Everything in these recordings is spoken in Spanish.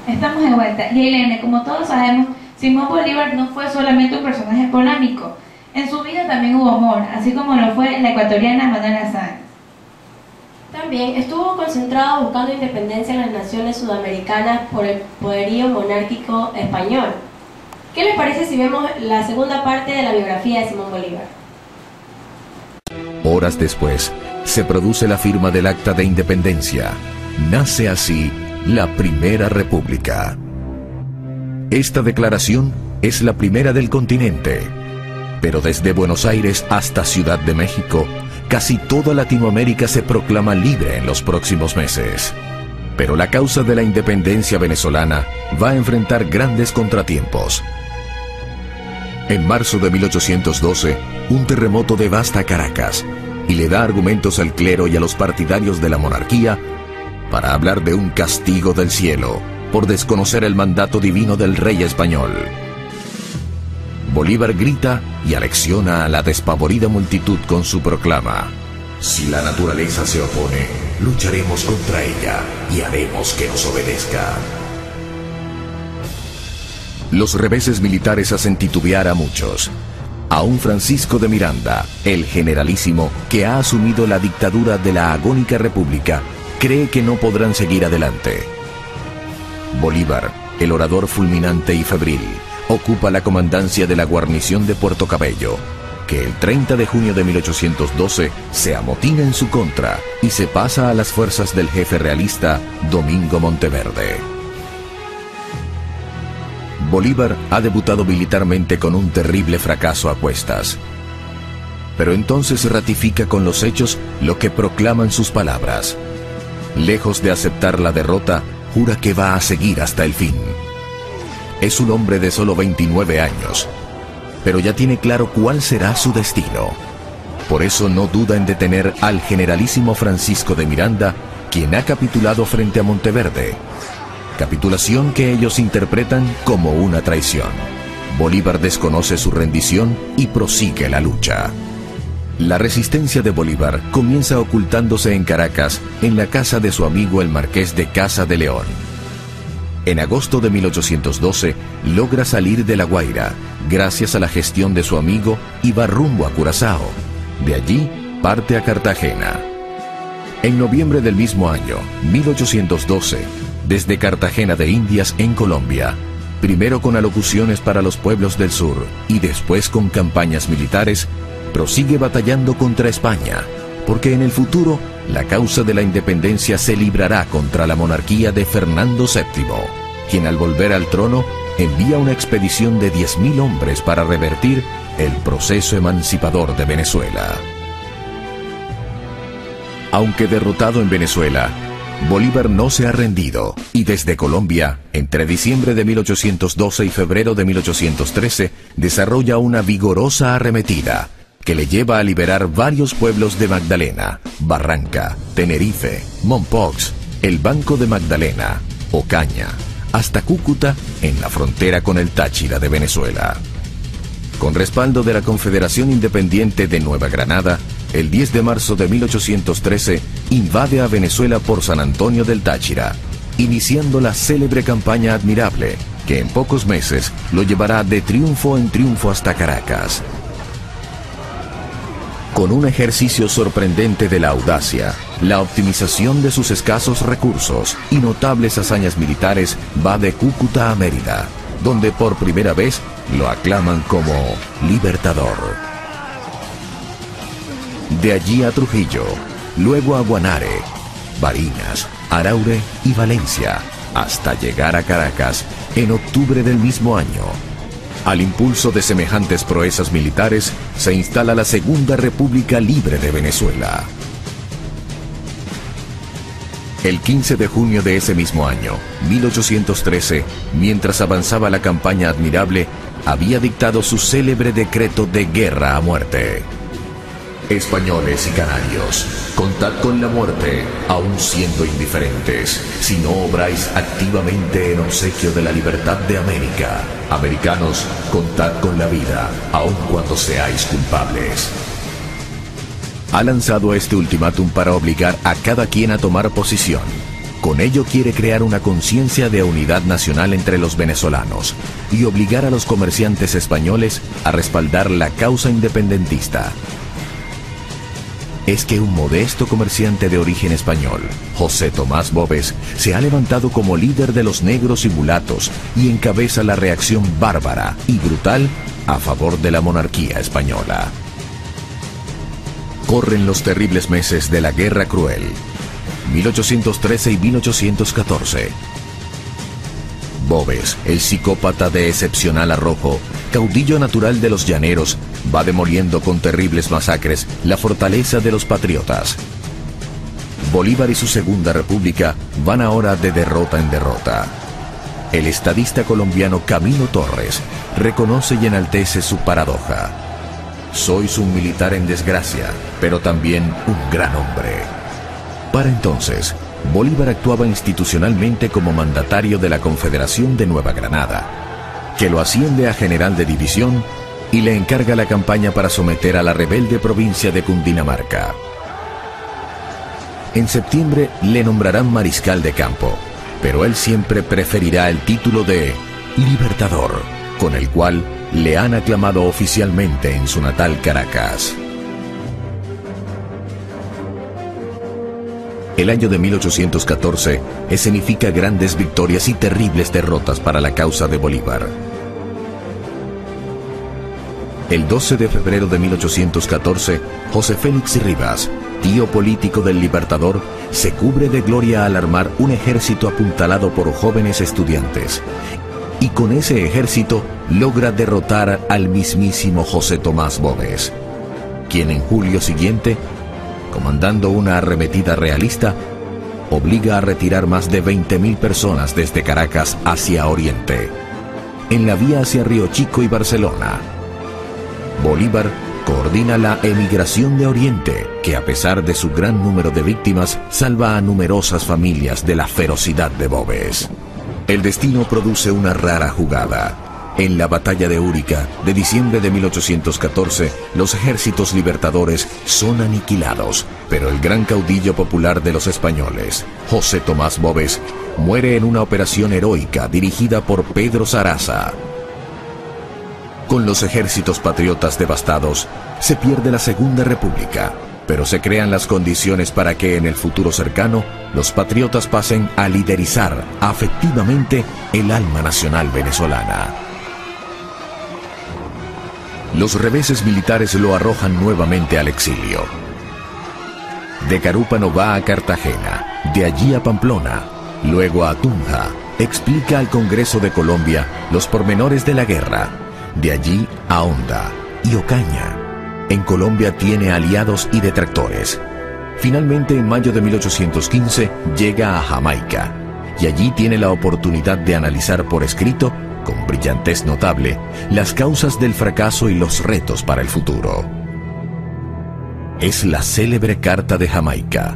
Estamos de vuelta. Y Elena, como todos sabemos, Simón Bolívar no fue solamente un personaje polémico. En su vida también hubo amor, así como lo fue la ecuatoriana Manuela Sáenz. También estuvo concentrado buscando independencia en las naciones sudamericanas por el poderío monárquico español. ¿Qué les parece si vemos la segunda parte de la biografía de Simón Bolívar? Horas después, se produce la firma del Acta de Independencia. Nace así la Primera República. Esta declaración es la primera del continente, pero desde Buenos Aires hasta Ciudad de México, casi toda Latinoamérica se proclama libre en los próximos meses. Pero la causa de la independencia venezolana va a enfrentar grandes contratiempos. En marzo de 1812, un terremoto devasta Caracas y le da argumentos al clero y a los partidarios de la monarquía para hablar de un castigo del cielo por desconocer el mandato divino del rey español. Bolívar grita y alecciona a la despavorida multitud con su proclama: si la naturaleza se opone, lucharemos contra ella y haremos que nos obedezca. Los reveses militares hacen titubear a muchos. Aún Francisco de Miranda, el generalísimo que ha asumido la dictadura de la agónica república, cree que no podrán seguir adelante. Bolívar, el orador fulminante y febril, ocupa la comandancia de la guarnición de Puerto Cabello, que el 30 de junio de 1812 se amotina en su contra y se pasa a las fuerzas del jefe realista Domingo Monteverde. Bolívar ha debutado militarmente con un terrible fracaso a cuestas. Pero entonces ratifica con los hechos lo que proclaman sus palabras. Lejos de aceptar la derrota, jura que va a seguir hasta el fin. Es un hombre de solo 29 años, pero ya tiene claro cuál será su destino. Por eso no duda en detener al generalísimo Francisco de Miranda, quien ha capitulado frente a Monteverde. Capitulación que ellos interpretan como una traición. Bolívar desconoce su rendición y prosigue la lucha. La resistencia de Bolívar comienza ocultándose en Caracas, en la casa de su amigo el marqués de Casa de León. En agosto de 1812 logra salir de La Guaira, gracias a la gestión de su amigo, y va rumbo a Curazao. De allí parte a Cartagena. En noviembre del mismo año, 1812, desde Cartagena de Indias en Colombia, primero con alocuciones para los pueblos del sur y después con campañas militares, prosigue batallando contra España, porque en el futuro la causa de la independencia se librará contra la monarquía de Fernando VII, quien al volver al trono envía una expedición de 10.000 hombres para revertir el proceso emancipador de Venezuela. Aunque derrotado en Venezuela, Bolívar no se ha rendido y desde Colombia, entre diciembre de 1812 y febrero de 1813, desarrolla una vigorosa arremetida que le lleva a liberar varios pueblos de Magdalena, Barranca, Tenerife, Mompox, el Banco de Magdalena, Ocaña, hasta Cúcuta, en la frontera con el Táchira de Venezuela. Con respaldo de la Confederación Independiente de Nueva Granada, el 10 de marzo de 1813 invade a Venezuela por San Antonio del Táchira, iniciando la célebre campaña Admirable, que en pocos meses lo llevará de triunfo en triunfo hasta Caracas. Con un ejercicio sorprendente de la audacia, la optimización de sus escasos recursos y notables hazañas militares, va de Cúcuta a Mérida, donde por primera vez lo aclaman como libertador. De allí a Trujillo, luego a Guanare, Barinas, Araure y Valencia, hasta llegar a Caracas en octubre del mismo año. Al impulso de semejantes proezas militares, se instala la Segunda República Libre de Venezuela. El 15 de junio de ese mismo año, 1813, mientras avanzaba la campaña Admirable, había dictado su célebre decreto de guerra a muerte. Españoles y canarios, contad con la muerte, aun siendo indiferentes, si no obráis activamente en obsequio de la libertad de América. Americanos, contad con la vida, aun cuando seáis culpables. Ha lanzado este ultimátum para obligar a cada quien a tomar posición. Con ello quiere crear una conciencia de unidad nacional entre los venezolanos y obligar a los comerciantes españoles a respaldar la causa independentista. Es que un modesto comerciante de origen español, José Tomás Boves, se ha levantado como líder de los negros y mulatos y encabeza la reacción bárbara y brutal a favor de la monarquía española. Corren los terribles meses de la Guerra Cruel, 1813 y 1814. Boves, el psicópata de excepcional arrojo, caudillo natural de los llaneros, va demoliendo con terribles masacres la fortaleza de los patriotas. Bolívar y su Segunda República van ahora de derrota en derrota. El estadista colombiano Camilo Torres reconoce y enaltece su paradoja. Sois un militar en desgracia, pero también un gran hombre. Para entonces, Bolívar actuaba institucionalmente como mandatario de la Confederación de Nueva Granada, que lo asciende a general de división y le encarga la campaña para someter a la rebelde provincia de Cundinamarca. En septiembre le nombrarán mariscal de campo, pero él siempre preferirá el título de Libertador, con el cual le han aclamado oficialmente en su natal Caracas. El año de 1814 escenifica grandes victorias y terribles derrotas para la causa de Bolívar. El 12 de febrero de 1814, José Félix Rivas, tío político del Libertador, se cubre de gloria al armar un ejército apuntalado por jóvenes estudiantes. Y con ese ejército logra derrotar al mismísimo José Tomás Boves, quien en julio siguiente, comandando una arremetida realista, obliga a retirar más de 20.000 personas desde Caracas hacia Oriente, en la vía hacia Río Chico y Barcelona. Bolívar coordina la emigración de Oriente, que a pesar de su gran número de víctimas, salva a numerosas familias de la ferocidad de Boves. El destino produce una rara jugada. En la batalla de Úrica, de diciembre de 1814, los ejércitos libertadores son aniquilados, pero el gran caudillo popular de los españoles, José Tomás Boves, muere en una operación heroica dirigida por Pedro Saraza. Con los ejércitos patriotas devastados, se pierde la Segunda República, pero se crean las condiciones para que en el futuro cercano los patriotas pasen a liderizar afectivamente el alma nacional venezolana. Los reveses militares lo arrojan nuevamente al exilio. De Carúpano va a Cartagena, de allí a Pamplona, luego a Tunja. Explica al Congreso de Colombia los pormenores de la guerra, de allí a Honda y Ocaña. En Colombia tiene aliados y detractores. Finalmente, en mayo de 1815, llega a Jamaica, y allí tiene la oportunidad de analizar por escrito, con brillantez notable, las causas del fracaso y los retos para el futuro. Es la célebre Carta de Jamaica,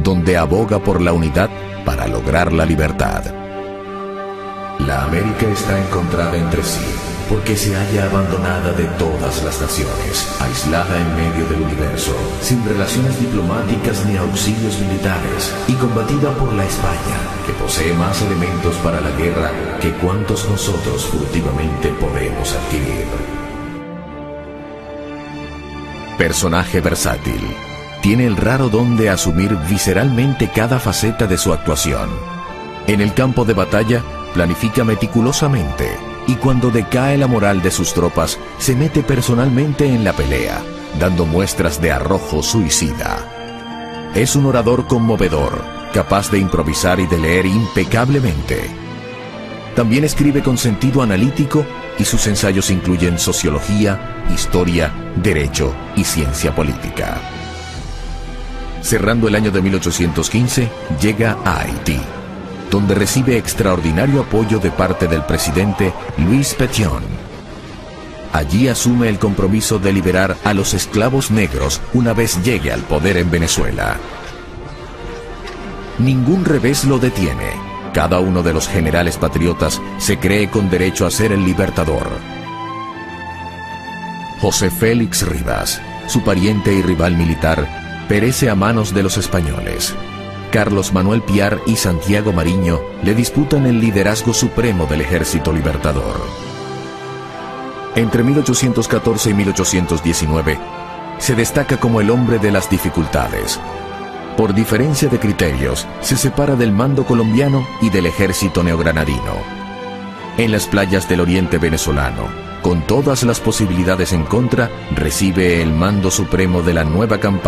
donde aboga por la unidad para lograr la libertad. La América está encontrada entre sí, porque se halla abandonada de todas las naciones, aislada en medio del universo, sin relaciones diplomáticas ni auxilios militares, y combatida por la España, que posee más elementos para la guerra que cuantos nosotros furtivamente podemos adquirir. Personaje versátil. Tiene el raro don de asumir visceralmente cada faceta de su actuación. En el campo de batalla, planifica meticulosamente, y cuando decae la moral de sus tropas, se mete personalmente en la pelea, dando muestras de arrojo suicida. Es un orador conmovedor, capaz de improvisar y de leer impecablemente. También escribe con sentido analítico, y sus ensayos incluyen sociología, historia, derecho y ciencia política. Cerrando el año de 1815, llega a Haití, donde recibe extraordinario apoyo de parte del presidente Louis Pétion. Allí asume el compromiso de liberar a los esclavos negros una vez llegue al poder en Venezuela. Ningún revés lo detiene. Cada uno de los generales patriotas se cree con derecho a ser el libertador. José Félix Rivas, su pariente y rival militar, perece a manos de los españoles. Carlos Manuel Piar y Santiago Mariño le disputan el liderazgo supremo del Ejército Libertador. Entre 1814 y 1819, se destaca como el hombre de las dificultades. Por diferencia de criterios, se separa del mando colombiano y del ejército neogranadino. En las playas del oriente venezolano, con todas las posibilidades en contra, recibe el mando supremo de la nueva campaña.